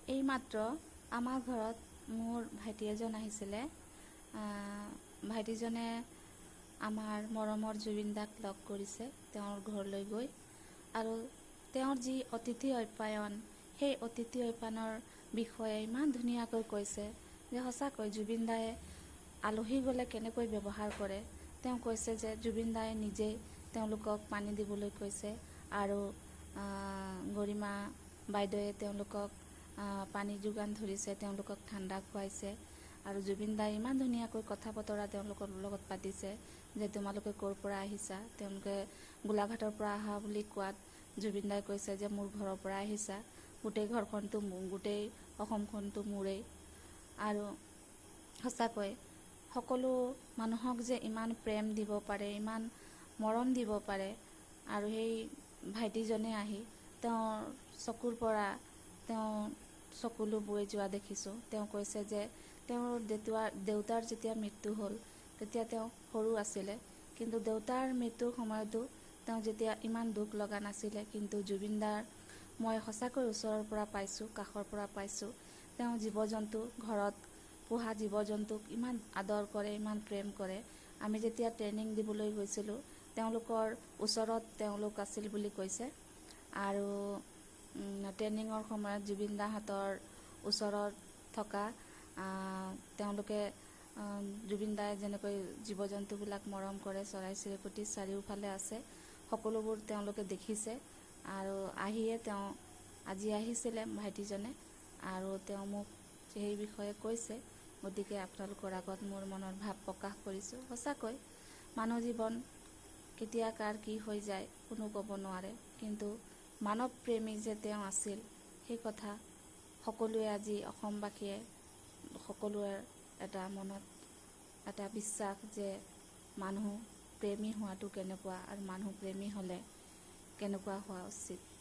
এইমাত্ৰ আমাৰ ঘৰত মোৰ ভাইটি এজন আহিছিলে। ভাইটিজনে আমাৰ মৰমৰ জুবিন দাক লগ কৰিছে তেওঁৰ ঘৰলৈ গৈ, আৰু তেওঁৰ যি অতিথি আপ্যায়ন, সেই অতিথি আপ্যায়নৰ বিষয়ে ইমান ধুনীয়াকৈ কৈছে যে সঁচাকৈ জুবিন দায়ে আলহী গ'লে কেনেকৈ ব্যৱহাৰ কৰে। তেওঁ কৈছে যে জুবিন দায়ে নিজেই তেওঁলোকক পানী দিবলৈ কৈছে, আৰু গৰিমা বাইদেৱে তেওঁলোকক পানী যোগান ধৰিছে, তেওঁলোকক ঠাণ্ডা খুৱাইছে। আৰু জুবিন দাই ইমান ধুনীয়াকৈ কথা বতৰা তেওঁলোকৰ লগত পাতিছে যে তোমালোকে ক'ৰ পৰা আহিছা। তেওঁলোকে গোলাঘাটৰ পৰা অহা বুলি কোৱাত জুবিন দাই কৈছে যে মোৰ ঘৰৰ পৰা আহিছা, গোটেই ঘৰখনটো গোটেই অসমখনটো মোৰেই। আৰু সঁচাকৈ সকলো মানুহক যে ইমান প্ৰেম দিব পাৰে, ইমান মৰম দিব পাৰে, আৰু সেই ভাইটিজনে আহি তেওঁৰ চকুৰ পৰা তেওঁ চকুলো বৈ যোৱা দেখিছোঁ। তেওঁ কৈছে যে তেওঁৰ দেউতাৰ যেতিয়া মৃত্যু হ'ল তেতিয়া তেওঁ সৰু আছিলে, কিন্তু দেউতাৰ মৃত্যুৰ সময়তো তেওঁ যেতিয়া ইমান দুখ লগা নাছিলে, কিন্তু জুবিনদাৰ মই সঁচাকৈ ওচৰৰ পৰা পাইছোঁ, কাষৰ পৰা পাইছোঁ। তেওঁ জীৱ জন্তু, ঘৰত পোহা জীৱ জন্তুক ইমান আদৰ কৰে, ইমান প্ৰেম কৰে। আমি যেতিয়া ট্ৰেইনিং দিবলৈ গৈছিলোঁ তেওঁলোকৰ ওচৰত তেওঁলোক আছিল বুলি কৈছে, আৰু ট্ৰেইনিঙৰ সময়ত জুবিন দাহঁতৰ ওচৰত থকা তেওঁলোকে জুবিন দাই যেনেকৈ জীৱ জন্তুবিলাক মৰম কৰে, চৰাই চিৰিকটি চাৰিওফালে আছে, সকলোবোৰ তেওঁলোকে দেখিছে। আৰু তেওঁ আজি আহিছিলে ভাইটিজনে, আৰু তেওঁ মোক সেই বিষয়ে কৈছে। গতিকে আপোনালোকৰ আগত মোৰ মনৰ ভাৱ প্ৰকাশ কৰিছোঁ। সঁচাকৈ মানুহ জীৱন কেতিয়া কাৰ কি হৈ যায় কোনো ক'ব নোৱাৰে, কিন্তু মানৱ প্ৰেমী যে তেওঁ আছিল সেই কথা সকলোৱে আজি অসমবাসীয়ে সকলোৰে এটা মনত এটা বিশ্বাস যে মানুহ প্ৰেমী হোৱাটো কেনেকুৱা, আৰু মানুহ প্ৰেমী হ'লে কেনেকুৱা হোৱা উচিত।